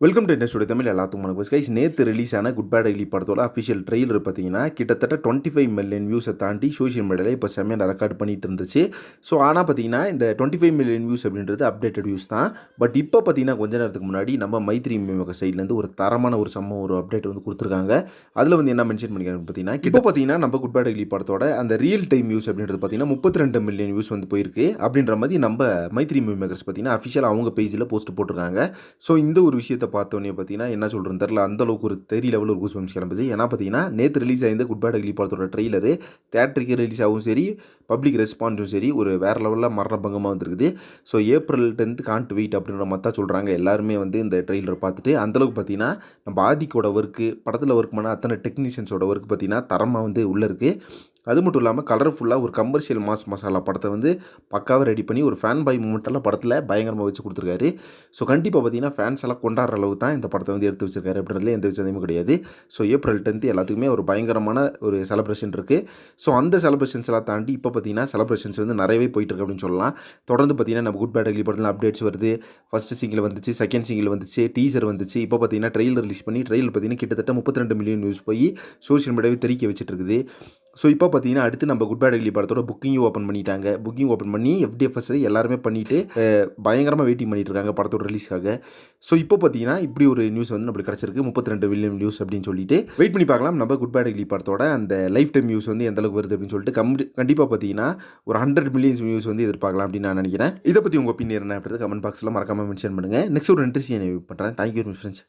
Welcome to industry Tamil எல்லாத்துக்கும் வணக்கம் guys. நேற்று ரிலீஸ் ஆன குட் பேட் அக்லி படத்தோட அஃபிஷியல் ட்ரெய்லர் பார்த்தீங்கன்னா கிட்டத்தட்ட 25 மில்லியன் வியூஸை தாண்டி சோஷியல் மீடியாவில் இப்போ செம்மையாக ரெக்கார்ட் பண்ணிட்டு இருந்துச்சு. ஸோ ஆனால் பார்த்தீங்கன்னா இந்த 25 மில்லியன் வியூஸ் அப்படின்றது அப்டேட்டட் வியூஸ் தான். பட் இப்போ பார்த்தீங்கன்னா கொஞ்ச நேரத்துக்கு முன்னாடி நம்ம மைத்ரி மேமக சைட்லேருந்து ஒரு தரமான ஒரு அப்டேட் வந்து கொடுத்துருக்காங்க. அதில் வந்து என்ன மென்ஷன் பண்ணிக்கிறாங்க பார்த்தீங்கன்னா, இப்போ பார்த்தீங்கன்னா நம்ம குட் பேட் அக்லி படத்தோட அந்த ரியல் டைம் வியூஸ் அப்படின்றது பார்த்தீங்கன்னா 32 மில்லியன் வியூஸ் வந்து போயிருக்கு அப்படின்ற மாதிரி நம்ம மைத்ரி மேமகர்ஸ் பார்த்தீங்கன்னா அஃபிஷியல் அவங்க பேஜில் போஸ்ட் போட்டிருக்காங்க. ஸோ இந்த ஒரு விஷயத்தை பார்த்தோன்னே பார்த்தீங்கன்னா என்ன சொல்கிறேன்னு தெரில, அந்தளவுக்கு ஒரு லெவல் ஒரு கூஸ்பம்ஸ் கிளம்புது. ஏன்னா பார்த்தீங்கன்னா நேற்று ரிலீஸ் ஆயிருந்த குட் பேட் அக்லி படத்தோட ட்ரெய்லரு தேட்டருக்கு ரிலீஸ் ஆகும் சரி, பப்ளிக் ரெஸ்பான்ஸும் சரி, ஒரு வேறு லெவலில் மரணபங்கமாக வந்துருக்குது. So April 10th Gantt wait அப்படின்ற மாதிரி தான் சொல்கிறாங்க எல்லாருமே வந்து இந்த ட்ரெய்லர் பார்த்துட்டு. அந்தளவுக்கு பார்த்தீங்கன்னா நம்ம ஆதிக்கோட ஒர்க்கு, படத்தில் ஒர்க் பண்ண அத்தனை டெக்னீஷியன்ஸோட ஒர்க் பார்த்தீங்கன்னா தரமாக வந்து உள்ளே இருக்குது. அது மட்டும் இல்லாமல் கலர்ஃபுல்லாக ஒரு கமர்ஷியல் மாஸ் மசாலா படத்தை வந்து பக்காவாக ரெடி பண்ணி ஒரு ஃபேன் பாய் மூமெண்ட்டெல்லாம் படத்தில் பயங்கரமாக வச்சு கொடுத்துருக்காரு. ஸோ கண்டிப்பாக பார்த்தீங்கன்னா ஃபேன்ஸ் எல்லாம் கொண்டாடுற அளவு தான் இந்த படத்தை வந்து எடுத்து வச்சிருக்காரு அப்படின்றதுல எந்த சந்தேகமும் கிடையாது. ஸோ April 10th எல்லாத்துக்குமே ஒரு பயங்கரமான ஒரு செலிப்ரேஷன் இருக்குது. ஸோ அந்த செலிப்ரேஷன்ஸ் எல்லாம் தாண்டி இப்போ பார்த்தீங்கன்னா செலிப்ரேஷன்ஸ் வந்து நிறையவே போயிட்டு இருக்கு அப்படின்னு சொல்லலாம். தொடர்ந்து பார்த்தீங்கன்னா நம்ம குட் பேட் அக்லி படத்தில் அப்டேட்ஸ் வருது. ஃபஸ்ட்டு சிங்கிள் வந்துச்சு, செகண்ட் சிங்கிள் வந்துச்சு, டீசர் வந்துச்சு. இப்போ பார்த்தீங்கன்னா ட்ரெய்லர் ரிலீஸ் பண்ணி ட்ரெய்லர் பார்த்தீங்கன்னா கிட்டத்தட்ட 32 மில்லியன் வியூஸ் போய் சோஷியல் மீடியாவே தெறிக்க வச்சுட்டு இருக்குது. ஸோ இப்போ பார்த்தீங்கன்னா அடுத்து நம்ம குட் பேட் அக்லி படத்தோட புக்கிங் ஓப்பன் பண்ணிட்டாங்க. புக்கிங் ஓப்பன் பண்ணி FDFS எல்லாருமே பண்ணிவிட்டு பயங்கரமாக வெயிட்டிங் பண்ணிட்டு இருக்காங்க படத்தோட ரிலீஸ்க்காக. ஸோ இப்போ பார்த்தீங்கன்னா இப்படி ஒரு நியூஸ் வந்து நம்மளுக்கு கிடச்சிருக்கு, 32 மில்லியன் வியூஸ் அப்படின்னு சொல்லிட்டு வெயிட் பண்ணி பார்க்கலாம். நம்ம குட் பேட் அக்லி படத்தோட அந்த லைஃப் டைம் வியூஸ் வந்து எந்த அளவுக்கு வருது அப்படின்னு சொல்லிட்டு கண்டிப்பாக பார்த்தீங்கன்னா ஒரு 100 மில்லியன்ஸ் வியூஸ் வந்து எதிர்பார்க்கலாம் அப்படின்னு நான் நினைக்கிறேன். இதை பற்றி உங்கள் ஒப்பீனியன் என்ன அப்படின்றது கமெண்ட் பாக்ஸில் மறக்காமல் மென்ஷன் பண்ணுங்கள். நெக்ஸ்ட் ஒரு இன்ட்ரெஸ்டிங் பண்ணுறேன். Thank you friends.